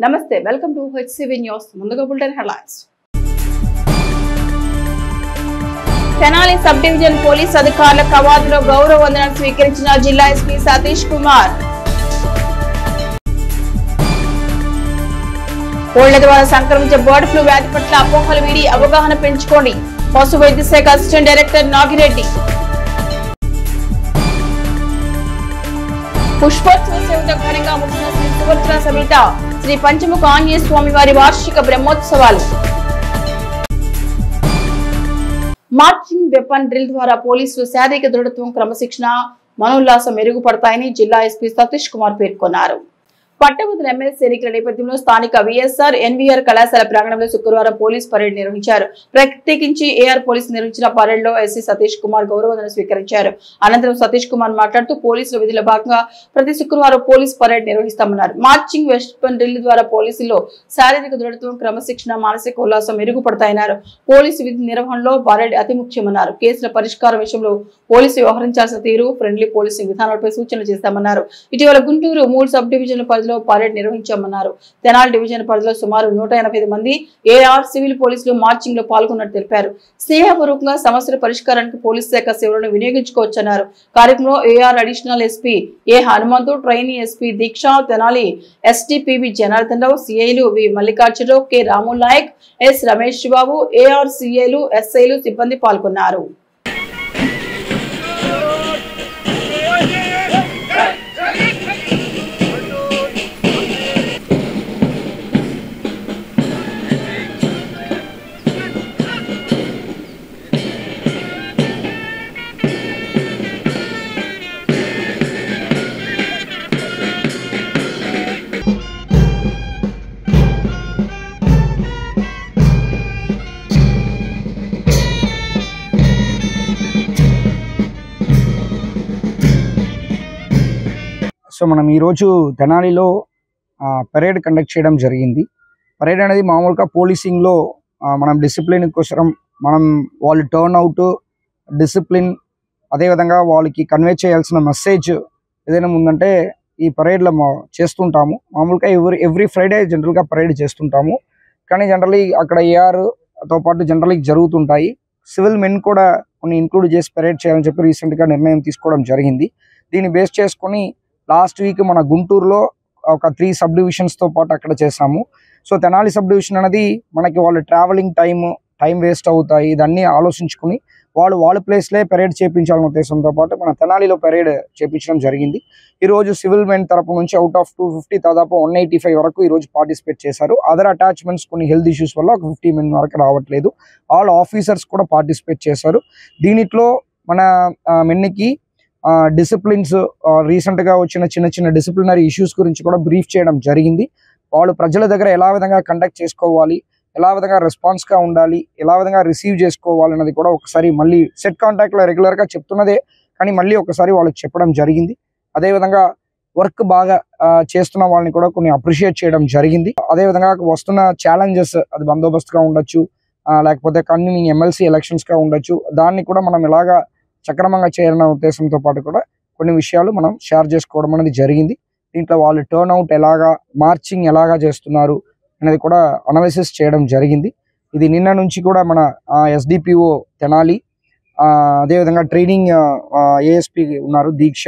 నమస్తే welcome to HCV news. ముందుగా bulletin headlines. Tenali sub division police అధికారుల కవాతులో గౌరవ వందనం స్వీకరించిన జిల్లా ఎస్పీ సతీష్ కుమార్. కోళ్ల ద్వారా సంక్రమించే బర్డ్ ఫ్లూ వ్యాధి పట్ల అపోహలు వీడి అవగాహన పెంచుకోండి. పశు వైద్య శాఖ అసిస్టెంట్ డైరెక్టర్ నాగిరెడ్డి. పుష్పోత్సవ సేవతో ఘనంగా ముగిసిన శ్రీ సుభద్ర సమేత శ్రీ పంచముఖ ఆంజనేయ స్వామి వారి వార్షిక బ్రహ్మోత్సవాలు. మార్చింగ్ వెపన్ డ్రిల్ ద్వారా పోలీసులు శారీరక దృఢత్వం, క్రమశిక్షణ, మనోల్లాసం మెరుగుపడతాయని జిల్లా ఎస్పీ సతీష్ కుమార్ పేర్కొన్నారు. పట్టభద్రుల ఎమ్మెల్సీ ఎన్నికల నేపథ్యంలో స్థానిక విఎస్ఆర్ ఎన్వీఆర్ కళాశాల ప్రాంగణంలో శుక్రవారం పోలీస్ పరేడ్ నిర్వహించారు. ప్రత్యేకించి ఏఆర్ పోలీసు నిర్వహించిన పరేడ్ లో ఎస్సీ సతీష్ కుమార్ గౌరవవందనం స్వీకరించారు. అనంతరం సతీష్ కుమార్ మాట్లాడుతూ పోలీసుల విధుల భాగంగా ప్రతి శుక్రవారం పోలీస్ పరేడ్ నిర్వహిస్తామన్నారు. మార్చింగ్ వెపన్ డ్రిల్ ద్వారా పోలీసుల్లో శారీరక దృఢత్వం, క్రమశిక్షణ, మానసిక ఉల్లాసం మెరుగుపడతాయన్నారు. పోలీసు విధి నిర్వహణలో పరేడ్ అతి ముఖ్యమన్నారు. కేసుల పరిష్కారం విషయంలో పోలీసు వ్యవహరించాల్సిన తీరు, ఫ్రెండ్లీ పోలీసింగ్ విధానాలపై సూచనలు చేస్తామన్నారు. ఇటీవల గుంటూరు 3 సబ్ డివిజన్ల పరిధిలో పరేడ్ నిర్వహించామన్నారు. తెనాలి డివిజన్ పరిధిలో సుమారు 185 మంది ఏఆర్ సివిల్ పోలీసులు మార్చింగ్ లో పాల్గొన్నట్టు తెలిపారు. స్నేహపూర్వకంగా సమస్యల పరిష్కారానికి పోలీస్ శాఖ సేవలను వినియోగించుకోవచ్చన్నారు. కార్యక్రమంలో AR additional SP A Hanumanthu, trainee SP Deeksha, Tenali ఎస్టీపీబీ జనార్దన్ రావు, సిఐలు V Mallikarjunarao, K Ramul Naik, S Ramesh Babu, AR సిఐలు, ఎస్ఐలు, సిబ్బంది పాల్గొన్నారు. సో మనం ఈరోజు తెనాలిలో పరేడ్ కండక్ట్ చేయడం జరిగింది. పరేడ్ అనేది మామూలుగా పోలీసింగ్లో మనం డిసిప్లిన్ కోసం మనం వాళ్ళు టర్న్ అవుట్, డిసిప్లిన్, అదేవిధంగా వాళ్ళకి కన్వే చేయాల్సిన మెసేజ్ ఏదైనా ఉందంటే ఈ పరేడ్లో చేస్తుంటాము. మామూలుగా ఎవ్రీ ఫ్రైడే జనరల్గా పరేడ్ చేస్తుంటాము. కానీ జనరలీ అక్కడ ఏఆర్తో పాటు జనరలీ జరుగుతుంటాయి. సివిల్ మెన్ కూడా కొన్ని ఇంక్లూడ్ చేసి పరేడ్ చేయాలని చెప్పి రీసెంట్గా నిర్ణయం తీసుకోవడం జరిగింది. దీన్ని బేస్ చేసుకొని లాస్ట్ వీక్ మన గుంటూరులో ఒక 3 సబ్ డివిజన్స్తో పాటు అక్కడ చేసాము. సో తెనాలి సబ్ డివిజన్ అనేది మనకి వాళ్ళు ట్రావెలింగ్ టైం వేస్ట్ అవుతాయి, ఇదన్నీ ఆలోచించుకుని వాళ్ళ ప్లేస్లే పరేడ్ చేయించాలనే ఉద్దేశంతో పాటు మన తెనాలిలో పరేడ్ చేయించడం జరిగింది. ఈరోజు సివిల్ మెన్ తరపు నుంచి అవుట్ ఆఫ్ 250 దాదాపు 185 వరకు ఈరోజు పార్టిసిపేట్ చేశారు. అదర్ అటాచ్మెంట్స్ కొన్ని హెల్త్ ఇష్యూస్ వల్ల ఒక 50 మెన్ వరకు రావట్లేదు. ఆల్ ఆఫీసర్స్ కూడా పార్టిసిపేట్ చేశారు. దీనిలో మన మెన్కి డిసిప్లిన్స్, రీసెంట్గా వచ్చిన చిన్న డిసిప్లినరీ ఇష్యూస్ గురించి కూడా బ్రీఫ్ చేయడం జరిగింది. వాళ్ళు ప్రజల దగ్గర ఎలా విధంగా కండక్ట్ చేసుకోవాలి, ఎలా విధంగా రెస్పాన్స్గా ఉండాలి, ఎలా విధంగా రిసీవ్ చేసుకోవాలి అన్నది కూడా ఒకసారి మళ్ళీ సెట్ కాంటాక్ట్లో రెగ్యులర్గా చెప్తున్నదే కానీ మళ్ళీ ఒకసారి వాళ్ళకి చెప్పడం జరిగింది. అదేవిధంగా వర్క్ బాగా చేస్తున్న వాళ్ళని కూడా కొన్ని అప్రిషియేట్ చేయడం జరిగింది. అదేవిధంగా వస్తున్న ఛాలెంజెస్, అది బందోబస్తుగా ఉండొచ్చు, లేకపోతే కన్వీనింగ్ ఎమ్మెల్సీ ఎలక్షన్స్గా ఉండొచ్చు, దాన్ని కూడా మనం ఎలాగా సక్రమంగా చేయాలన్న ఉద్దేశంతో పాటు కూడా కొన్ని విషయాలు మనం షేర్ చేసుకోవడం అనేది జరిగింది. దీంట్లో వాళ్ళు టర్న్ అవుట్ ఎలాగా, మార్చింగ్ ఎలాగా చేస్తున్నారు అనేది కూడా అనాలిసిస్ చేయడం జరిగింది. ఇది నిన్న నుంచి కూడా మన ఎస్డిపిఓ తెనాలి, అదేవిధంగా ట్రైనింగ్ ఏఎస్పీ ఉన్నారు దీక్ష,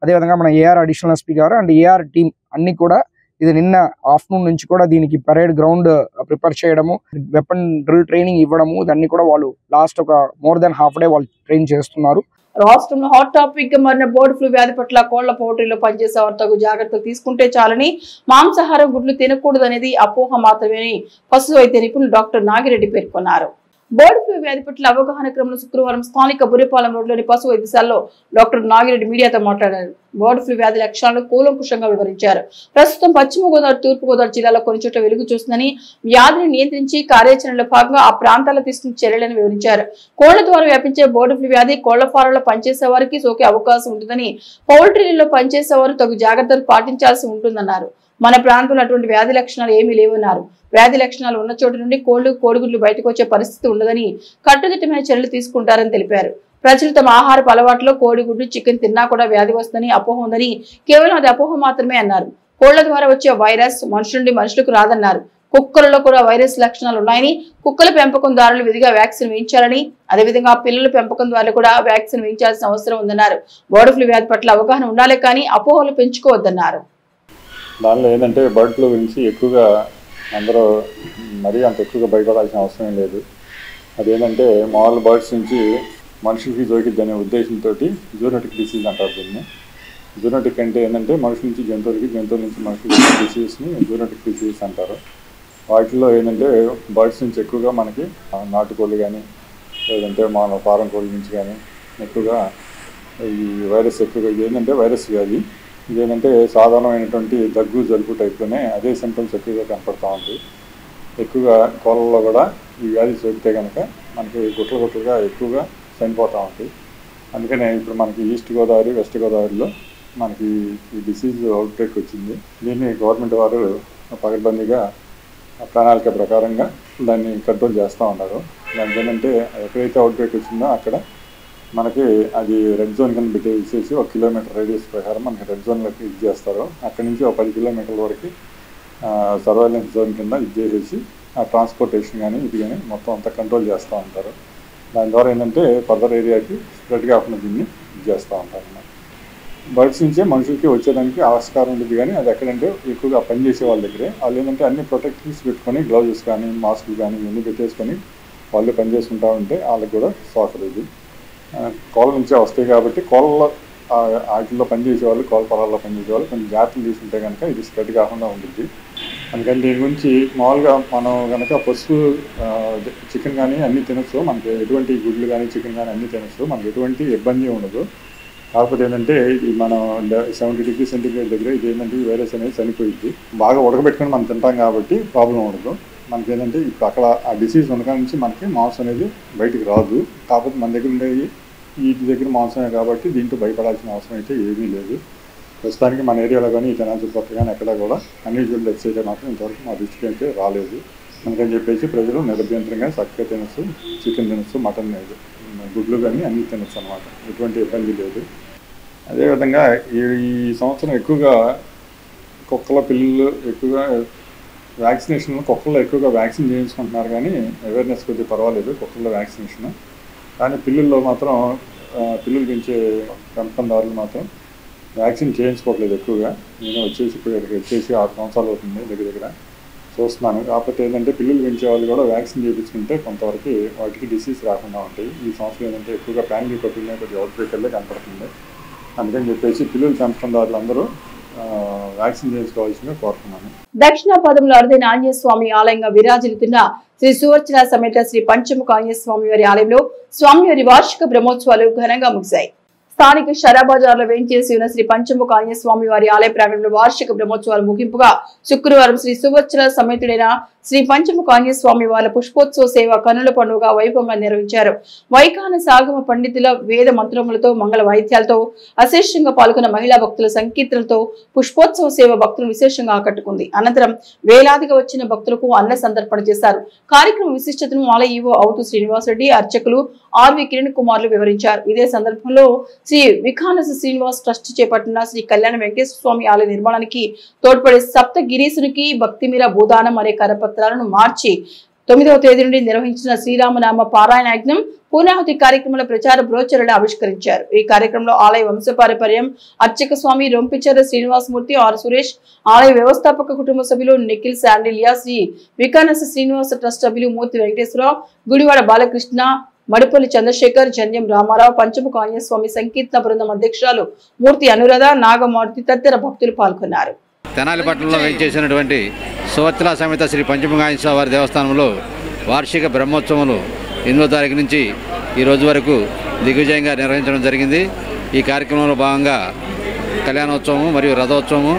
అదేవిధంగా మన ఏఆర్ అడిషనల్ ఎస్పీ గారు అండ్ ఏఆర్ టీమ్ అన్ని కూడా ఇది నిన్న ఆఫ్టర్నూన్ నుంచి కూడా దీనికి పరేడ్ గ్రౌండ్ ప్రిపేర్ చేయడము, వెపన్ డ్రిల్ ట్రైనింగ్ ఇవ్వడము, దాన్ని కూడా వాళ్ళు లాస్ట్ ఒక మోర్ దెన్ హాఫ్ డే వాళ్ళు ట్రైన్ చేస్తున్నారు. రాష్ట్రంలో హాట్ టాపిక్ గా మారిన బర్డ్ ఫ్లూ వ్యాధి పట్ల కోళ్ల పౌల్ట్రీలో పనిచేసే వారు తగు జాగ్రత్తలు తీసుకుంటే చాలని, మాంసాహారం, గుడ్లు తినకూడదు అనేది అపోహ మాత్రమే పశు వైద్య నిపుణులు డాక్టర్ నాగిరెడ్డి పేర్కొన్నారు. బర్డ్ ఫ్లూ వ్యాధి పట్ల అవగాహన క్రమంలో శుక్రవారం స్థానిక బుర్రిపాలెం రోడ్లోని పశు వైద్యశాలలో డాక్టర్ నాగిరెడ్డి మీడియాతో మాట్లాడారు. బర్డ్ ఫ్లూ వ్యాధి లక్షణాలను కూలంకుషంగా వివరించారు. ప్రస్తుతం పశ్చిమ గోదావరి, తూర్పు గోదావరి జిల్లాలో కొన్ని చోట్ల వెలుగు చూస్తుందని, వ్యాధిని నియంత్రించి కార్యాచరణలో భాగంగా ఆ ప్రాంతాల్లో తీసుకున్న చర్యలను వివరించారు. కోళ్ల ద్వారా వ్యాపించే బర్డ్ ఫ్లూ వ్యాధి కోళ్ల ఫారాల్లో పనిచేసే వారికి సోకే అవకాశం ఉంటుందని, పౌల్ట్రీలలో పనిచేసే వారు తగు జాగ్రత్తలు పాటించాల్సి ఉంటుందన్నారు. మన ప్రాంతంలో అటువంటి వ్యాధి లక్షణాలు ఏమీ లేవన్నారు. వ్యాధి లక్షణాలు ఉన్న చోటు నుండి కోడిగుడ్లు బయటకు వచ్చే పరిస్థితి ఉండదని, కట్టుదిట్టమైన చర్యలు తీసుకుంటారని తెలిపారు. ప్రజలు తమ ఆహారపు అలవాట్లో కోడిగుడ్డు, చికెన్ తిన్నా కూడా వ్యాధి వస్తుందని అపోహ ఉందని, కేవలం అది అపోహ మాత్రమే అన్నారు. కోళ్ల ద్వారా వచ్చే వైరస్ మనుషుల నుండి మనుషులకు రాదన్నారు. కుక్కలలో కూడా వైరస్ లక్షణాలు ఉన్నాయని, కుక్కల పెంపకందారులు విధిగా వ్యాక్సిన్ వేయించాలని, అదేవిధంగా పిల్లల పెంపకందారులు కూడా వ్యాక్సిన్ వేయించాల్సిన అవసరం ఉందన్నారు. బర్డ్ ఫ్లూ వ్యాధి పట్ల అవగాహన ఉండాలి కానీ అపోహలు పెంచుకోవద్దన్నారు. దానిలో ఏంటంటే బర్డ్ ఫ్లూ గురించి ఎక్కువగా అందరూ మరీ అంత ఎక్కువగా భయపడాల్సిన అవసరం లేదు. అదేంటంటే మామూలు బర్డ్స్ నుంచి మనుషులకి సోకిద్ది అనే ఉద్దేశంతో జూనోటిక్ డిసీజ్ అంటారు దీన్ని. జూనోటిక్ అంటే ఏంటంటే మనుషుల నుంచి జంతువులకి, జంతువుల నుంచి మనుషులకి డిసీజ్ని జూనోటిక్ డిసీజ్ అంటారు. వాటిల్లో ఏంటంటే బర్డ్స్ నుంచి ఎక్కువగా మనకి నాటుకోళ్ళు కానీ లేదంటే మన ఫారం కోళ్ళ నుంచి కానీ ఎక్కువగా ఈ వైరస్ ఎక్కువగా ఏంటంటే వైరస్ వ్యాధి. ఇదేంటంటే సాధారణమైనటువంటి దగ్గు, జలుబు టైప్లోనే అదే సింప్టమ్స్ ఎక్కువగా కనపడుతూ ఉంటాయి. ఎక్కువగా కోళ్ళలో కూడా ఈ వ్యాధి సోకితే కనుక మనకి గుట్లుగా ఎక్కువగా చనిపోతూ ఉంటాయి. అందుకనే ఇప్పుడు మనకి ఈస్ట్ గోదావరి, వెస్ట్ గోదావరిలో మనకి ఈ డిసీజ్ అవుట్బ్రేక్ వచ్చింది. దీన్ని గవర్నమెంట్ వారు పకడ్బందీగా ప్రణాళిక ప్రకారంగా దాన్ని కంట్రోల్ చేస్తూ ఉన్నారు. దానికి ఏంటంటే ఎక్కడైతే అవుట్బ్రేక్ వచ్చిందో అక్కడ మనకి అది రెడ్ జోన్ కింద పెట్టేసి 1 కిలోమీటర్ రేడియస్ ప్రకారం మనకి రెడ్ జోన్లోకి ఇది చేస్తారు. అక్కడి నుంచి 10 కిలోమీటర్ల వరకు సర్వైలెన్స్ జోన్ కింద ఇది చేసేసి ఆ ట్రాన్స్పోర్టేషన్ కానీ ఇది కానీ మొత్తం అంతా కంట్రోల్ చేస్తూ ఉంటారు. దాని ద్వారా ఏంటంటే ఫర్దర్ ఏరియాకి స్ప్రెడ్ కాకుండా దీన్ని ఇది చేస్తూ ఉంటారు. బర్డ్స్ నుంచే మనుషులకి వచ్చేదానికి ఆస్కారం ఉంటుంది కానీ అది ఎక్కడంటే ఎక్కువగా పనిచేసే వాళ్ళ దగ్గరే వాళ్ళు ఏంటంటే అన్ని ప్రొటెక్షన్స్ పెట్టుకొని గ్లౌజెస్ కానీ మాస్కులు కానీ ఇవన్నీ పెట్టేసుకొని వాళ్ళు పనిచేసుకుంటూ ఉంటే వాళ్ళకి కూడా సోకలేదు. కోళ్ళ నుంచే వస్తాయి కాబట్టి కోళ్ళ వాటిల్లో పనిచేసే వాళ్ళు, కోళ్ళ పొలాల్లో పనిచేసే వాళ్ళు కొంచెం జాగ్రత్తలు తీసుకుంటే కనుక ఇది స్ప్రెడ్ కాకుండా ఉంటుంది. అందుకని దీని గురించి మామూలుగా మనం కనుక పసుపు, చికెన్ కానీ అన్నీ తినచ్చు. మనకి ఎటువంటి గుడ్లు కానీ చికెన్ కానీ అన్నీ తినచ్చు. మనకి ఎటువంటి ఇబ్బంది ఉండదు. కాకపోతే ఏంటంటే ఇది మనం 70 డిగ్రీ సెంటీగ్రేడ్ దగ్గర ఇది ఏంటంటే ఈ వైరస్ అనేది చనిపోయింది. బాగా ఉడకబెట్టుకొని మనం తింటాం కాబట్టి ప్రాబ్లం ఉండదు. మనకి ఏంటంటే ఇప్పుడు అక్కడ ఆ డిసీజ్ ఉండగా నుంచి మనకి మాంసం అనేది బయటికి రాదు. కాకపోతే మన దగ్గర ఉండేది వీటి దగ్గర మాంసమే కాబట్టి దీంట్లో భయపడాల్సిన అవసరం అయితే ఏమీ లేదు. ప్రస్తుతానికి మన ఏరియాలో కానీ ఈ కెనాల్ చుట్టుపక్కల కానీ ఎక్కడ కూడా అన్యూజువల్ డెత్స్ అయితే మాత్రం ఇంతవరకు మా దృష్టికి అయితే రాలేదు. అందుకని చెప్పేసి ప్రజలు నిరభ్యంతరంగా చక్కగా తినచ్చు, చికెన్ తినచ్చు, మటన్ లేదు, గుడ్లు కానీ అన్నీ తినచ్చు అనమాట. ఎటువంటి ఇబ్బంది లేదు. అదేవిధంగా ఈ సంవత్సరం ఎక్కువగా కుక్కల పిల్లలు ఎక్కువగా వ్యాక్సినేషన్లో కుక్కల్లో ఎక్కువగా వ్యాక్సిన్ చేయించుకుంటున్నారు కానీ అవేర్నెస్ కొద్దిగా పర్వాలేదు కుక్కల్లో వ్యాక్సినేషన్. కానీ పిల్లల్లో మాత్రం పిల్లలు పెంచే పెంపకందారులు మాత్రం వ్యాక్సిన్ చేయించుకోవట్లేదు ఎక్కువగా. నేను ఇప్పుడు ఇక్కడికి వచ్చేసి 6 సంవత్సరాలు అవుతుంది దగ్గర చూస్తున్నాను. కాకపోతే ఏంటంటే పిల్లలు పెంచే వాళ్ళు కూడా వ్యాక్సిన్ చేయించుకుంటే కొంతవరకు వాటికి డిసీజ్ రాకుండా ఉంటాయి. ఈ సంవత్సరం ఏంటంటే ఎక్కువగా ప్యానిక్ కొట్టిన కొద్దిగా అవుట్బ్రేక్ కనపడుతుంది. అందుకని చెప్పేసి పిల్లలు పెంపకందారులు అందరూ వ్యాక్సిన్ చేయించుకోవాల్సిందిగా కోరుతున్నాను. దక్షిణాపదంలో అరుదైన ఆంజనేయ స్వామి ఆలయంగా విరాజిల్లుతున్న శ్రీ సువర్చన సమేత శ్రీ పంచముఖ ఆంజనేయ స్వామి వారి ఆలయంలో స్వామివారి వార్షిక బ్రహ్మోత్సవాలు ఘనంగా ముగిశాయి. స్థానిక షరాబజార్లో వేంచేసి ఉన్న శ్రీ పంచముఖ ఆంజనేయ స్వామి వారి ఆలయ ప్రాంగణంలో వార్షిక బ్రహ్మోత్సవాలు ముగింపుగా శుక్రవారం శ్రీ సువర్చన సమేతుడైన శ్రీ పంచముఖ ఆంజనేయ స్వామి వారి పుష్పోత్సవ సేవ కన్నుల పండుగ వైభవంగా నిర్వహించారు. వైఖాన సాగమ పండితుల వేద మంత్రములతో మంగళ వాయిద్యాలతో అశేషంగా పాల్గొన్న మహిళా భక్తుల సంకీర్తనలతో పుష్పోత్సవ సేవ భక్తులు విశేషంగా ఆకట్టుకుంది. అనంతరం వేలాదిగా వచ్చిన భక్తులకు అన్న సంతర్పణ చేశారు. కార్యక్రమ విశిష్టతను ఆలయ ఈవో అవుతు శ్రీనివాసరెడ్డి, అర్చకులు ఆర్వి కిరణ్ కుమార్లు వివరించారు. ఇదే సందర్భంలో శ్రీ విఖానస శ్రీనివాస్ ట్రస్ట్ చేపట్టిన శ్రీ కళ్యాణ వెంకటేశ్వర స్వామి ఆలయ నిర్మాణానికి తోడ్పడే సప్తగిరీసునికి భక్తిమీర భూదానం అనే కరపత్రాలను మార్చి 9వ తేదీ నుండి నిర్వహించిన శ్రీరామనామ పారాయణ యజ్ఞం పూర్ణాహుతి కార్యక్రమంలో ప్రచార బ్రోచర్లను ఆవిష్కరించారు. ఈ కార్యక్రమంలో ఆలయ వంశపారపర్యం అర్చక స్వామి రొంపిచర్ల శ్రీనివాసమూర్తి, ఆర్ సురేష్, ఆలయ వ్యవస్థాపక కుటుంబ సభ్యులు నిఖిల్ శాండిలియా, శ్రీ విఖానస శ్రీనివాస ట్రస్ట్ సభ్యులు మూర్తి వెంకటేశ్వరరావు, గుడివాడ బాలకృష్ణ, మడిపల్లి చంద్రశేఖర్, జన్యం రామారావు, పంచముఖ ఆంజనేయ స్వామి సంకీర్తన బృందం అధ్యక్షురాలు మూర్తి అనురాధ, నాగమారుతి తదితర భక్తులు పాల్గొన్నారు. తెనాలి పట్టణంలో వేయించేసినటువంటి సువర్చన సమేత శ్రీ పంచముఖ ఆంజనేయ స్వామి వారి దేవస్థానంలో వార్షిక బ్రహ్మోత్సవాలు 8వ తారీఖు నుంచి ఈ రోజు వరకు దిగ్విజయంగా నిర్వహించడం జరిగింది. ఈ కార్యక్రమంలో భాగంగా కళ్యాణోత్సవం మరియు రథోత్సవము,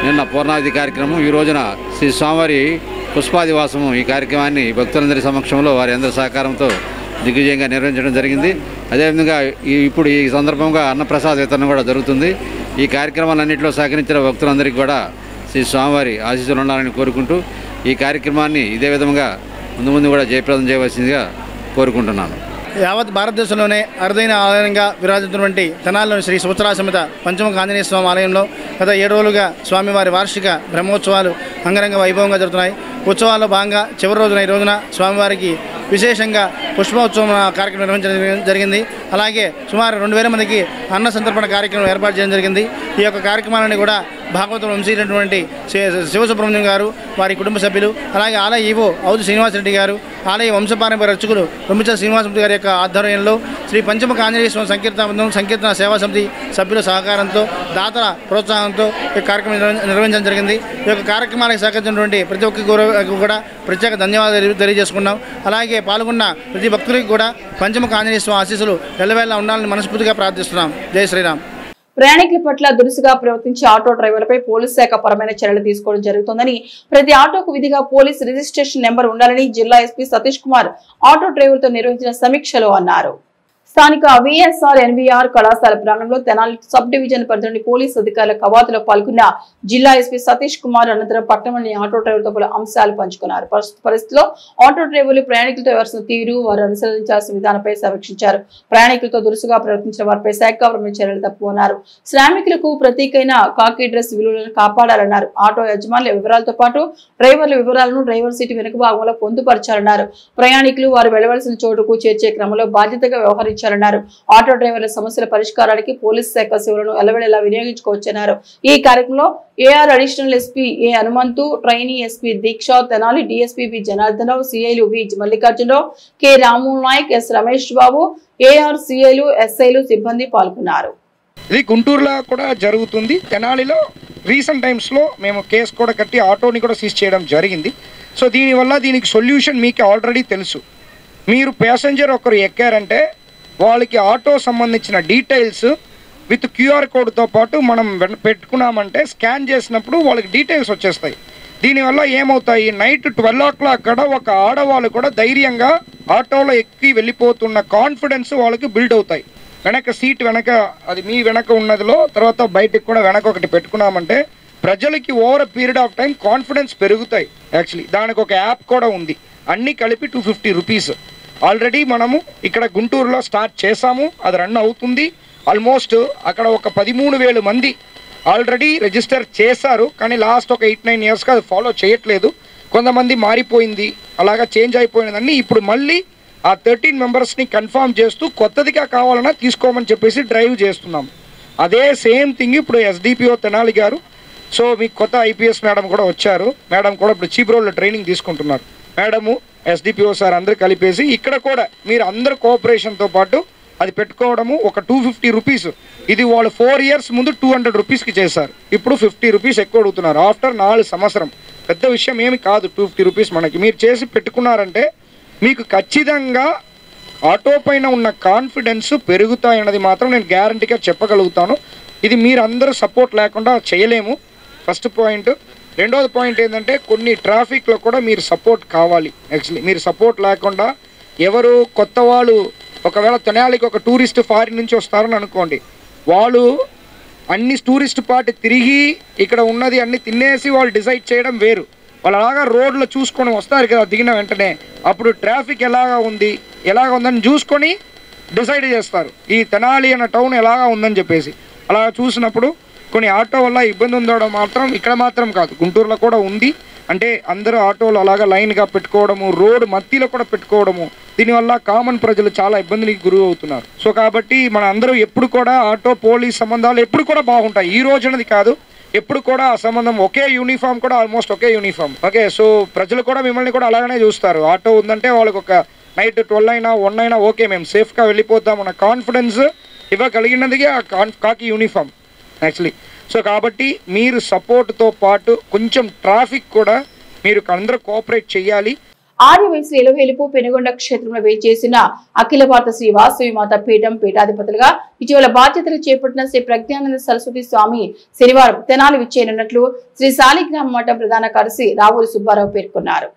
నిన్న పూర్ణావతి కార్యక్రమం, ఈ రోజున శ్రీ స్వామివారి పుష్పాదివాసము. ఈ కార్యక్రమాన్ని భక్తులందరి సమక్షంలో వారి అందరి సహకారంతో దిగ్విజయంగా నిర్వహించడం జరిగింది. అదేవిధంగా ఇప్పుడు ఈ సందర్భంగా అన్నప్రసాద వితరణ కూడా జరుగుతుంది. ఈ కార్యక్రమాలన్నింటిలో సహకరించిన భక్తులందరికీ కూడా శ్రీ స్వామివారి ఆశీస్సులు ఉండాలని కోరుకుంటూ ఈ కార్యక్రమాన్ని ఇదే విధంగా ముందు కూడా జయప్రదం చేయవలసిందిగా కోరుకుంటున్నాను. యావత్ భారతదేశంలోనే అరుదైన ఆలయంగా విరాజిస్తున్నటువంటి తెనాలిలోని శ్రీ సువత్సల సమేత పంచముఖ ఆంజనేయ స్వామి ఆలయంలో గత 7 రోజులుగా స్వామివారి వార్షిక బ్రహ్మోత్సవాలు అంగరంగ వైభవంగా జరుగుతున్నాయి. ఉత్సవాల్లో భాగంగా చివరి రోజున ఈ రోజున స్వామివారికి విశేషంగా పుష్పోత్సవం కార్యక్రమం నిర్వహించడం జరిగింది. అలాగే సుమారు 2000 మందికి అన్న సంతర్పణ కార్యక్రమం ఏర్పాటు చేయడం జరిగింది. ఈ యొక్క కార్యక్రమాలని కూడా భాగవతం వంశీనటువంటి శివసుబ్రహ్మణ్యం గారు, వారి కుటుంబ సభ్యులు, అలాగే ఆలయ ఈవో ఔదు శ్రీనివాసరెడ్డి గారు, ఆలయ వంశపారంపర్య రచకులు రొమ్మిచల శ్రీనివాసరెడ్డి గారి యొక్క ఆధ్వర్యంలో శ్రీ పంచముఖ ఆంజనేయ స్వామి సంకీర్తన సేవా సమితి సభ్యుల సహకారంతో, దాతల ప్రోత్సాహంతో ఈ కార్యక్రమం నిర్వహించడం జరిగింది. ఈ యొక్క కార్యక్రమానికి సహకరించినటువంటి ప్రతి ఒక్కరికి కూడా ప్రత్యేక ధన్యవాదాలు తెలియజేసుకున్నాం. అలాగే పాల్గొన్న ప్రతి భక్తుడికి కూడా పంచముఖ ఆంజనేయ స్వామి ఆశీస్సులు ఎల్లవేళలా ఉండాలని మనస్ఫూర్తిగా ప్రార్థిస్తున్నాం. జై శ్రీరామ్. ప్రయాణికుల పట్ల దురుసుగా ప్రవర్తించే ఆటో డ్రైవర్లపై పోలీస్ శాఖ పరమైన చర్యలు తీసుకోవడం జరుగుతుందని, ప్రతి ఆటోకు విధిగా పోలీస్ రిజిస్ట్రేషన్ నెంబర్ ఉండాలని జిల్లా ఎస్పీ సతీష్ కుమార్ ఆటో డ్రైవర్లతో నిర్వహించిన సమీక్షలో అన్నారు. స్థానిక విఎస్ఆర్ ఎన్వీఆర్ కళాశాల ప్రాంగణంలో తెనాలి సబ్ డివిజన్ పరిధిలోని పోలీసు అధికారుల కవాతులో పాల్గొన్న జిల్లా ఎస్పీ సతీష్ కుమార్ అనంతరం పట్టణంలోని ఆటో డ్రైవర్లతో పలు అంశాలు పంచుకున్నారు. ప్రస్తుత పరిస్థితిలో ఆటో డ్రైవర్లు ప్రయాణికులతో వ్యవహరిస్తున్న తీరు, వారు అనుసరించాల్సిన విధానంపై సమీక్షించారు. ప్రయాణికులతో దురుసుగా ప్రవర్తించిన వారిపై శాఖాపరమైన చర్యలు తప్పుకున్నారు. శ్రామికులకు ప్రత్యేకమైన కాకి డ్రెస్ విలువలను కాపాడాలన్నారు. ఆటో యజమానుల వివరాలతో పాటు డ్రైవర్ల వివరాలను డ్రైవర్ సీటు వెనుక భాగంలో పొందుపరచాలన్నారు. ప్రయాణికులు వారు వెళ్లవలసిన చోటుకు చేర్చే క్రమంలో బాధ్యతగా వ్యవహరించారు. ఆటో డ్రైవర్ల సమస్యల పరిష్కారానికి పోలీస్ శాఖ సేవలను ఎల్లవేళలా వినియోగించుకోవచ్చన్నారు. ఈ కార్యక్రమంలో AR additional SP A Hanumanthu, trainee SP Deeksha, Tenali DSP B Janardhanarao, సిఐలు V Mallikarjunarao, K Ramu Naik, S Ramesh Babu, AR సిఐలు, ఎస్ఐలు సిబ్బంది పాల్గొన్నారు. ఇది గుంటూరులో కూడా జరుగుతుంది. తెనాలిలో రీసెంట్ టైమ్స్లో మేము కేసు కూడా కట్టి ఆటోని కూడా సీజ్ చేయడం జరిగింది. సో దీనివల్ల దీనికి సొల్యూషన్ మీకు ఆల్రెడీ తెలుసు. మీరు ప్యాసింజర్ ఒకరు ఎక్కారంటే వాళ్ళకి ఆటో సంబంధించిన డీటెయిల్స్ విత్ క్యూఆర్ కోడ్తో పాటు మనం పెట్టుకున్నామంటే స్కాన్ చేసినప్పుడు వాళ్ళకి డీటెయిల్స్ వచ్చేస్తాయి. దీనివల్ల ఏమవుతాయి, నైట్ 12 o'clock కూడా ఒక ఆడవాళ్ళు కూడా ధైర్యంగా ఆటోలో ఎక్కి వెళ్ళిపోతున్న కాన్ఫిడెన్స్ వాళ్ళకి బిల్డ్ అవుతాయి. వెనక సీట్ వెనక, అది మీ వెనక ఉన్నదిలో తర్వాత బయటకు కూడా వెనక ఒకటి పెట్టుకున్నామంటే ప్రజలకి over period of time confidence పెరుగుతాయి. యాక్చువల్లీ దానికి ఒక యాప్ కూడా ఉంది. అన్నీ కలిపి 250 రూపీస్. ఆల్రెడీ మనము ఇక్కడ గుంటూరులో స్టార్ట్ చేసాము, అది రన్ అవుతుంది. ఆల్మోస్ట్ అక్కడ ఒక 13,000 మంది ఆల్రెడీ రిజిస్టర్ చేశారు. కానీ లాస్ట్ ఒక 8-9 yearsగా అది ఫాలో చేయట్లేదు. కొంతమంది మారిపోయింది, అలాగా చేంజ్ అయిపోయిందని ఇప్పుడు మళ్ళీ ఆ 13 మెంబర్స్ని కన్ఫర్మ్ చేస్తూ కొత్తదిగా కావాలన్నా తీసుకోమని చెప్పేసి డ్రైవ్ చేస్తున్నాం. అదే సేమ్ థింగ్ ఇప్పుడు ఎస్డిపిఓ తెనాలి గారు, సో మీకు కొత్త ఐపీఎస్ మేడం కూడా వచ్చారు. మేడం కూడా ఇప్పుడు చీప్ రోడ్లో ట్రైనింగ్ తీసుకుంటున్నారు. మేడము, ఎస్డిపిఓ సార్ అందరూ కలిపేసి ఇక్కడ కూడా మీరు అందరు కోఆపరేషన్తో పాటు అది పెట్టుకోవడము. ఒక 250 రూపీస్, ఇది వాళ్ళు 4 years ముందు 200 రూపీస్కి చేశారు. ఇప్పుడు 50 రూపీస్ ఎక్కువ అడుగుతున్నారు ఆఫ్టర్ 4 సంవత్సరం. పెద్ద విషయం ఏమి కాదు 250 రూపీస్ మనకి. మీరు చేసి పెట్టుకున్నారంటే మీకు ఖచ్చితంగా ఆటో పైన ఉన్న కాన్ఫిడెన్స్ పెరుగుతాయన్నది మాత్రం నేను గ్యారంటీగా చెప్పగలుగుతాను. ఇది మీరు అందరూ సపోర్ట్ లేకుండా చేయలేము, ఫస్ట్ పాయింట్. రెండోది పాయింట్ ఏంటంటే కొన్ని ట్రాఫిక్లో కూడా మీరు సపోర్ట్ కావాలి. యాక్చువల్లీ మీరు సపోర్ట్ లేకుండా ఎవరు కొత్త వాళ్ళు ఒకవేళ తెనాలికి ఒక టూరిస్ట్ ఫారిన్ నుంచి వస్తారని అనుకోండి, వాళ్ళు అన్ని టూరిస్ట్ పార్టీ తిరిగి ఇక్కడ ఉన్నది అన్ని తినేసి వాళ్ళు డిసైడ్ చేయడం వేరు. వాళ్ళు అలాగా రోడ్లో చూసుకొని వస్తారు కదా దిగిన వెంటనే, అప్పుడు ట్రాఫిక్ ఎలాగా ఉందని చూసుకొని డిసైడ్ చేస్తారు ఈ తెనాలి అన్న టౌన్ ఎలాగా ఉందని చెప్పేసి. అలా చూసినప్పుడు కొన్ని ఆటో వల్ల ఇబ్బంది ఉండడం మాత్రం ఇక్కడ మాత్రం కాదు, గుంటూరులో కూడా ఉంది. అంటే అందరూ ఆటోలు అలాగా లైన్గా పెట్టుకోవడము, రోడ్ మధ్యలో కూడా పెట్టుకోవడము, దీనివల్ల కామన్ ప్రజలు చాలా ఇబ్బందికి గురి అవుతున్నారు. సో కాబట్టి మన అందరూ ఎప్పుడు కూడా ఆటో పోలీస్ సంబంధాలు ఎప్పుడు కూడా బాగుంటాయి. ఈ రోజు అనేది కాదు, ఎప్పుడు కూడా ఆ సంబంధం ఒకే యూనిఫామ్ కూడా ఆల్మోస్ట్ ఒకే యూనిఫామ్. ఓకే, సో ప్రజలు కూడా మిమ్మల్ని కూడా అలాగనే చూస్తారు. ఆటో ఉందంటే వాళ్ళకి ఒక నైట్ 12 అయినా 1 అయినా ఓకే మేము సేఫ్గా వెళ్ళిపోతాం అన్న కాన్ఫిడెన్స్ ఇవ్వగలిగినది ఆ కాకి యూనిఫామ్ యాక్చువల్లీ. సో కాబట్టి మీరు సపోర్ట్తో పాటు కొంచెం ట్రాఫిక్ కూడా మీరు అందరూ కోఆపరేట్ చేయాలి. ఆర్యవైశ్య ఎలువేలుపు పెనుగొండ క్షేత్రంలో వేచేసిన అఖిల భారత శ్రీ వాసవి మాత పీఠం పీఠాధిపతులుగా ఇటీవల బాధ్యతలు చేపట్టిన శ్రీ ప్రజ్ఞానంద సరస్వతి స్వామి శనివారం తెనాలి విచ్చేయనున్నట్లు శ్రీ శాలిగ్రామ మఠం ప్రధాన కార్యదర్శి రావూరి సుబ్బారావు పేర్కొన్నారు.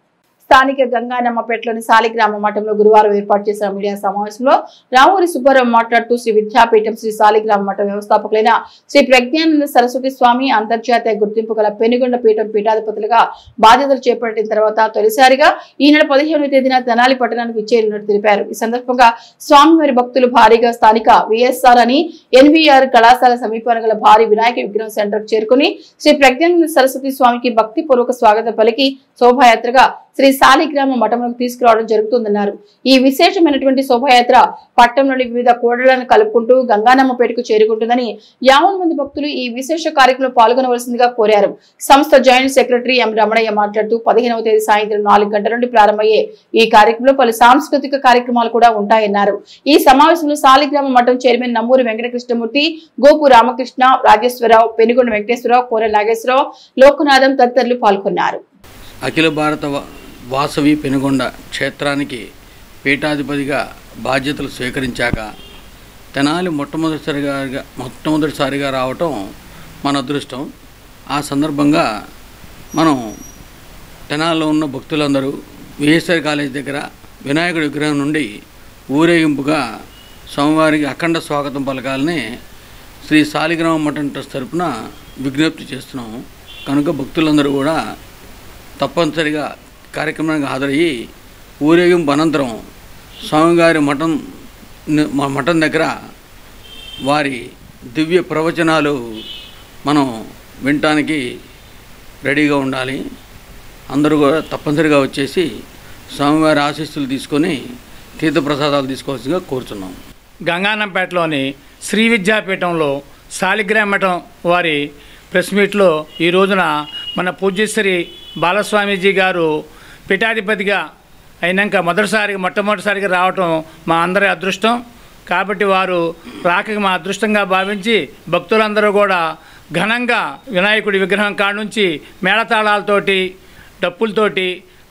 స్థానిక గంగానమ్మపేటలోని సాలిగ్రామ మఠంలో గురువారం ఏర్పాటు చేసిన మీడియా సమావేశంలో రామూరి సుబ్బారావు మాట్లాడుతూ శ్రీ విద్యాపీఠం శ్రీ సాలిగ్రామ మఠం వ్యవస్థాపకులైన శ్రీ ప్రజ్ఞానంద సరస్వతి స్వామి అంతర్జాతీయ గుర్తింపు గల పెనుగొండ పీఠం పీఠాధిపతులుగా బాధ్యతలు చేపట్టిన తర్వాత తొలిసారిగా ఈ నెల 15వ తేదీన తెనాలి పట్టణానికి విచ్చేయనున్నట్టు తెలిపారు. ఈ సందర్భంగా స్వామివారి భక్తులు భారీగా స్థానిక విఎస్ఆర్ అని ఎన్వీఆర్ కళాశాల సమీపాన గల భారీ వినాయక విగ్రహం సెంటర్ చేరుకుని శ్రీ ప్రజ్ఞానంద సరస్వతి స్వామికి భక్తి పూర్వక స్వాగతం పలికి శోభాయాత్రగా శ్రీ సాలిగ్రామ మఠంలోకి తీసుకురావడం జరుగుతుందన్నారు. ఈ విశేషమైనటువంటి శోభాయాత్ర పట్టణంలోని వివిధ కూడళ్లను కలుపుకుంటూ గంగానమ్మపేటకు చేరుకుంటుందని 50 మంది భక్తులు ఈ విశేష కార్యక్రమంలో పాల్గొనవలసిందిగా కోరారు. సంస్థ జాయింట్ సెక్రటరీ ఎం రమణయ్య మాట్లాడుతూ 15వ తేదీ సాయంత్రం 4 గంటల నుండి ప్రారంభమయ్యే ఈ కార్యక్రమంలో పలు సాంస్కృతిక కార్యక్రమాలు కూడా ఉంటాయన్నారు. ఈ సమావేశంలో సాలిగ్రామ మఠం చైర్మన్ నమ్మూరి వెంకటకృష్ణమూర్తి, గోపు రామకృష్ణ, రాజేశ్వరరావు, పెనుగొండ వెంకటేశ్వరరావు, కోర నాగేశ్వరరావు, లోకనాథం తదితరులు పాల్గొన్నారు. అఖిల భారత వాసవి పెనుగొండ క్షేత్రానికి పీఠాధిపతిగా బాధ్యతలు స్వీకరించాక తెనాలి మొట్టమొదటిసారిగా రావటం మన అదృష్టం. ఆ సందర్భంగా మనం తెనాలిలో ఉన్న భక్తులందరూ విఎస్ఆర్ కాలేజ్ దగ్గర వినాయకుడి విగ్రహం నుండి ఊరేగింపుగా స్వామివారికి అఖండ స్వాగతం పలకాలని శ్రీ సాలిగ్రామ మఠం ట్రస్ట్ తరపున విజ్ఞప్తి చేస్తున్నాము. కనుక భక్తులందరూ కూడా తప్పనిసరిగా కార్యక్రమానికి హాజరయ్యి ఊరేగింపు అనంతరం స్వామివారి మఠం దగ్గర వారి దివ్య ప్రవచనాలు మనం వినటానికి రెడీగా ఉండాలి. అందరూ కూడా తప్పనిసరిగా వచ్చేసి స్వామివారి ఆశీస్సులు తీసుకొని తీర్థప్రసాదాలు తీసుకోవాల్సిందిగా కోరుతున్నాం. గంగానంపేటలోని శ్రీ విద్యాపీఠంలో సాలిగ్రామ మఠం వారి ప్రెస్ మీట్లో ఈ రోజున మన పూజ్యశ్రీ బాలస్వామీజీ గారు పీఠాధిపతిగా అయినాక మొట్టమొదటిసారిగా రావటం మా అందరి అదృష్టం. కాబట్టి వారు రాక మా అదృష్టంగా భావించి భక్తులందరూ కూడా ఘనంగా వినాయకుడి విగ్రహం కాడ నుంచి మేళతాళాలతోటి, డప్పులతోటి,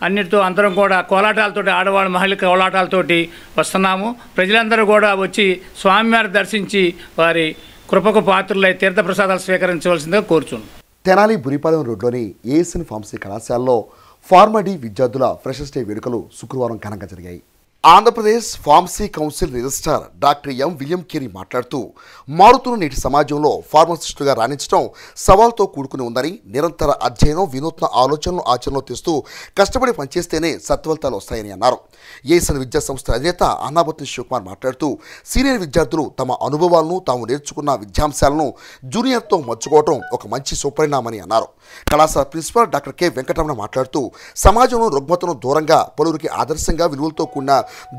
అన్నిటితో అందరం కూడా కోలాటాలతోటి, ఆడవాళ్ళ మహిళ కోలాటాలతోటి వస్తున్నాము. ప్రజలందరూ కూడా వచ్చి స్వామివారిని దర్శించి వారి కృపకు పాత్రులై తీర్థప్రసాదాలు స్వీకరించవలసిందిగా కోరుచున్నాం. తెనాలి బురిపాలెం రోడ్లోని ఏఎస్ఎన్ ఫార్మసీ కళాశాలలో ఫార్మడీ విద్యార్థుల ఫ్రెషర్స్ డే వేడుకలు శుక్రవారం ఘనంగా జరిగాయి. Andhra Pradesh pharmacy council registrar doctor M William Carey మాట్లాడుతూ మారుతున్న నేటి సమాజంలో ఫార్మసిస్టులుగా రాణించడం సవాల్తో కూడుకుని ఉందని, నిరంతర అధ్యయనం, వినూత్న ఆలోచనలు ఆచరణలో తెస్తూ కష్టపడి పనిచేస్తేనే సత్ఫలితాలు వస్తాయని అన్నారు. ఏఎస్ఎన్ విద్యా సంస్థ అధినేత అన్నాబత్ని శివకుమార్ మాట్లాడుతూ సీనియర్ విద్యార్థులు తమ అనుభవాలను, తాము నేర్చుకున్న విద్యాంశాలను జూనియర్తో మర్చుకోవడం ఒక మంచి సుపరిణామని అన్నారు. కళాశాల ప్రిన్సిపాల్ డాక్టర్ కె వెంకటరమణ మాట్లాడుతూ సమాజంలో రుగ్మతను దూరంగా పలువురికి ఆదర్శంగా విలువలతో కూడిన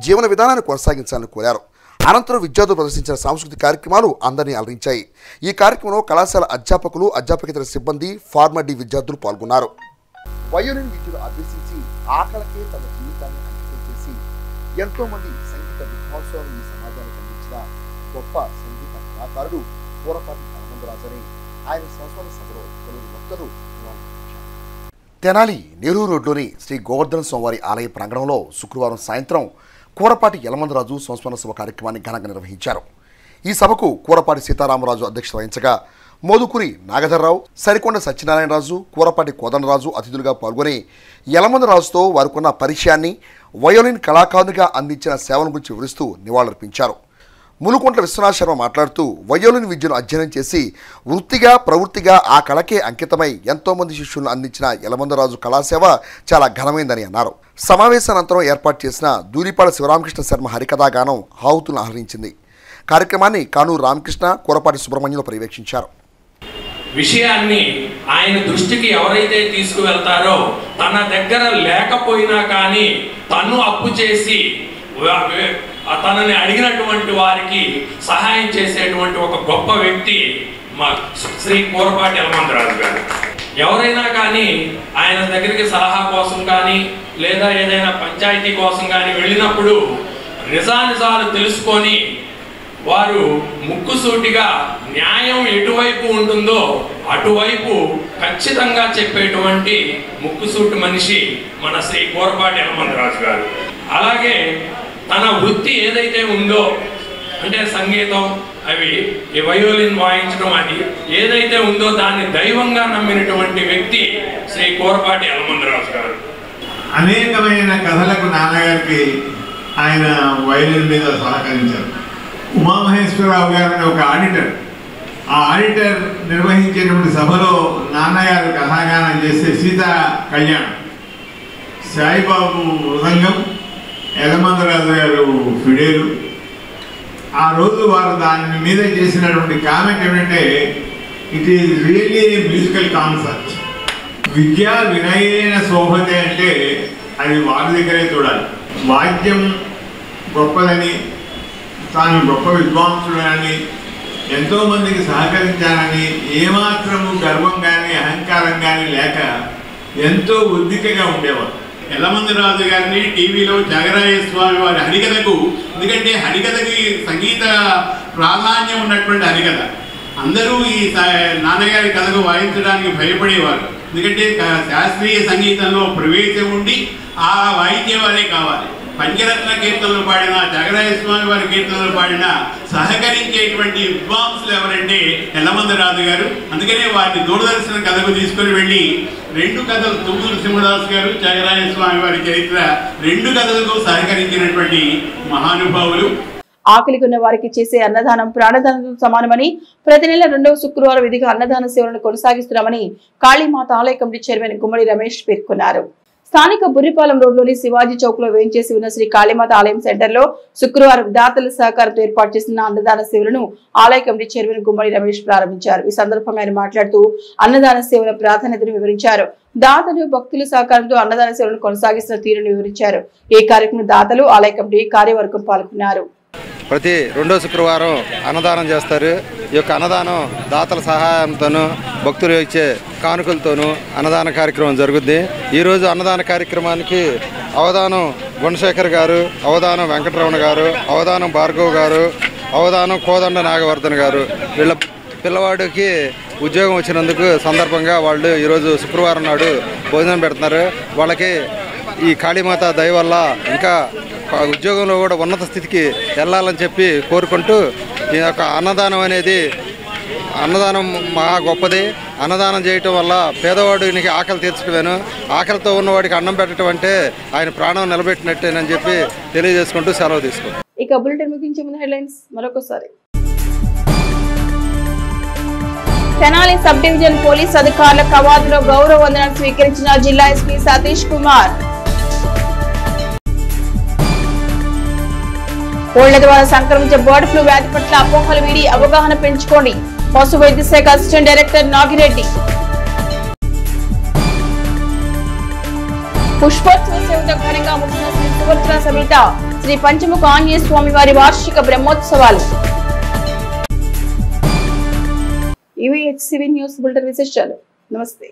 జీవన విధానాన్ని కొనసాగించాలని కోరారు. అనంతరం విద్యార్థులు ప్రదర్శించిన సాంస్కృతిక కార్యక్రమాలు అందరినీ అలరించాయి. ఈ కార్యక్రమంలో కళాశాల అధ్యాపకులు, అధ్యాపకేతర సిబ్బంది, ఫార్మడీ విద్యార్థులు పాల్గొన్నారు. వయోలిన్ విద్యను అభ్యసించి ఆకలికే తమ జీవితాన్ని అంకితం చేసి ఎంతో మంది సంగీత విద్వాంసులను ఈ సమాజానికి అందించిన గొప్ప సంగీత కళాకారుడు కూరపాటి హనుమంతరాజు అని ఆయన సంస్మరణ సభలో పలువురు భక్తులు తెనాలి నెహ్రూ రోడ్లోని శ్రీ గోవర్ధన స్వామివారి ఆలయ ప్రాంగణంలో శుక్రవారం సాయంత్రం కూరపాటి యలమందరాజు సంస్మరణ సభ కార్యక్రమాన్ని ఘనంగా నిర్వహించారు. ఈ సభకు కూరపాటి సీతారామరాజు అధ్యక్షత వహించగా మోదుకూరి నాగధర్రావు, సరికొండ సత్యనారాయణరాజు, కూరపాటి కోదండరాజు అతిథులుగా పాల్గొని యలమందరాజుతో వారికున్న పరిచయాన్ని, వయోలిన్ కళాకారునిగా అందించిన సేవల గురించి వివరిస్తూ నివాళులర్పించారు. ములుకొంట్ల విశ్వనాథ శర్మ మాట్లాడుతూ వయోలిన్ విద్యను అధ్యయనం చేసి వృత్తిగా, ప్రవృత్తిగా ఆ కళకే అంకితమై ఎంతోమంది శిష్యులను అందించిన యలమందరాజు కళాసేవ చాలా ఘనమైందని అన్నారు. సమావేశానంతరం ఏర్పాటు చేసిన దూరిపాడ శివరామకృష్ణ శర్మ హరికథాగానం హావుతులను ఆహరించింది. కార్యక్రమాన్ని కానూరు రామకృష్ణ, కూరపాటి సుబ్రహ్మణ్యులు పర్యవేక్షించారు. విషయాన్ని ఆయన దృష్టికి ఎవరైతే తీసుకువెళ్తారో తన దగ్గర లేకపోయినా కానీ తను అప్పు చేసి తనని అడిగినటువంటి వారికి సహాయం చేసేటువంటి ఒక గొప్ప వ్యక్తి మా శ్రీ కూరపాటి యలమందరాజు గారు. ఎవరైనా కానీ ఆయన దగ్గరికి సలహా కోసం కానీ లేదా ఏదైనా పంచాయతీ కోసం కానీ వెళ్ళినప్పుడు నిజానిజాలు తెలుసుకొని వారు ముక్కుసూటిగా న్యాయం ఎటువైపు ఉంటుందో అటువైపు ఖచ్చితంగా చెప్పేటువంటి ముక్కుసూటి మనిషి మన శ్రీ కూరపాటి యలమందరాజు గారు. అలాగే తన వృత్తి ఏదైతే ఉందో అంటే సంగీతం, అవి ఈ వయోలిన్ వాయించడం, అది ఏదైతే ఉందో దాన్ని దైవంగా నమ్మినటువంటి వ్యక్తి శ్రీ కూరపాటి యలమందరాజు గారు. అనేకమైన కథలకు నాన్నగారికి ఆయన వైలిన్ మీద సహకరించారు. ఉమామహేశ్వరరావు గారిని ఒక ఆడిటర్, ఆ ఆడిటర్ నిర్వహించేటువంటి సభలో నాన్నగారు కథాగానం చేస్తే సీతా కళ్యాణం, సాయిబాబు మృదంగం, యలమందరాజు గారు ఫిడేలు. ఆ రోజు వారు దాని మీద చేసినటువంటి కామెంట్ ఏమిటంటే, it is really musical concert. విద్యా వినయేన శోభతే అంటే అది వారి దగ్గరే చూడాలి. వాద్యం గొప్పదని, తాను గొప్ప విద్వాంసుడని, ఎంతోమందికి సహకరించాలని ఏమాత్రము గర్వం కానీ అహంకారం కానీ లేక ఎంతో ఉద్దికగా ఉండేవారు. యలమందరాజు గారిని టీవీలో త్యాగరాయ స్వామి వారి హరికథకు, ఎందుకంటే హరికథకి సంగీత ప్రాధాన్యం ఉన్నటువంటి హరికథ, అందరూ ఈ నాన్నగారి కథకు వాయించడానికి భయపడేవారు. ఎందుకంటే శాస్త్రీయ సంగీతంలో ప్రవేశం ఉండి ఆ వాయిద్యం వారే కావాలి. పంచరత్న కీర్తనలు పాడిన, త్యాగరాయ స్వామి వారి కీర్తనలు పాడిన సహకరించేటువంటి విద్వాంసులు ఎవరంటే యలమందరాజు గారు. అందుకనే వారిని దూరదర్శన కథకు తీసుకుని వెళ్ళి 2 కథలు, తుమ్మూరు సింహదాస్ గారు, త్యాగరాయ స్వామి వారి చరిత్ర 2 కథలకు సహకరించినటువంటి మహానుభావులు. ఆకలికి ఉన్న వారికి చేసే అన్నదానం ప్రాణదానంతో సమానమని, ప్రతి నెల 2వ శుక్రవారం విధిగా అన్నదాన సేవలను కొనసాగిస్తున్నామని కాళీమాత ఆలయ కమిటీ చైర్మన్ గుమ్మడి రమేష్ పేర్కొన్నారు. స్థానిక బుర్రిపాలెం రోడ్లోని శివాజీ చౌక్ లో వేయించేసి ఉన్న శ్రీ కాళీమాత ఆలయం సెంటర్ లో శుక్రవారం దాతల సహకారంతో ఏర్పాటు చేసిన అన్నదాన సేవలను ఆలయ కమిటీ చైర్మన్ గుమ్మడి రమేష్ ప్రారంభించారు. ఈ సందర్భంగా ఆయన మాట్లాడుతూ అన్నదాన సేవల ప్రాధాన్యతను వివరించారు. దాతలు భక్తుల సహకారంతో అన్నదాన సేవలను కొనసాగిస్తున్న తీరును వివరించారు. ఈ కార్యక్రమం దాతలు, ఆలయ కమిటీ కార్యవర్గం పాల్గొన్నారు. ప్రతి 2వ శుక్రవారం అన్నదానం చేస్తారు. ఈ యొక్క అన్నదానం దాతల సహాయంతోనూ భక్తులు ఇచ్చే కానుకలతోనూ అన్నదాన కార్యక్రమం జరుగుద్ది. ఈరోజు అన్నదాన కార్యక్రమానికి అవధానం గుణశేఖర్ గారు, అవధానం వెంకటరమణ గారు, అవధానం భార్గవ్ గారు, అవధానం కోదండ నాగవర్ధన్ గారు, వీళ్ళ పిల్లవాడికి ఉద్యోగం వచ్చినందుకు సందర్భంగా వాళ్ళు ఈరోజు శుక్రవారం నాడు భోజనం పెడుతున్నారు. వాళ్ళకి ఈ కాళీమాత దయ వల్ల ఇంకా ఉద్యోగంలో కూడా ఉన్నత స్థితికి వెళ్ళాలని చెప్పి కోరుకుంటూ, ఈ యొక్క అన్నదానం అనేది అన్నదానం మహా గొప్పది. అన్నదానం చేయటం వల్ల పేదవాడికి ఆకలి తీర్చడమేను, ఆకలితో ఉన్నవాడికి అన్నం పెట్టడం అంటే ఆయన ప్రాణం నిలబెట్టినట్టేనని చెప్పి తెలియజేసుకుంటూ సెలవు తీసుకుంటాం. ఇక బులెటిన్ ముగించే ముందు హెడ్లైన్స్ మరొకసారి. తెనాలి సబ్ డివిజన్ పోలీస్ అధికారుల కవాతులో గౌరవ వందనం స్వీకరించిన జిల్లా ఎస్పీ సతీష్ కుమార్. కోళ్ల ద్వారా సంక్రమించే బర్డ్ ఫ్లూ వ్యాధి పట్ల అపోహలు వీడి అవగాహన పెంచుకోండి. పశు వైద్య శాఖ అసిస్టెంట్ డైరెక్టర్ నాగిరెడ్డి. పుష్పోత్సవ సేవతో ఘనంగా ముగిసిన శ్రీ సుభద్ర సమేత శ్రీ పంచముఖ ఆంజనేయ స్వామి వారి వార్షిక బ్రహ్మోత్సవాలు. ఇవి HCV న్యూస్ బులెటిన్ విశేషాలు. నమస్తే.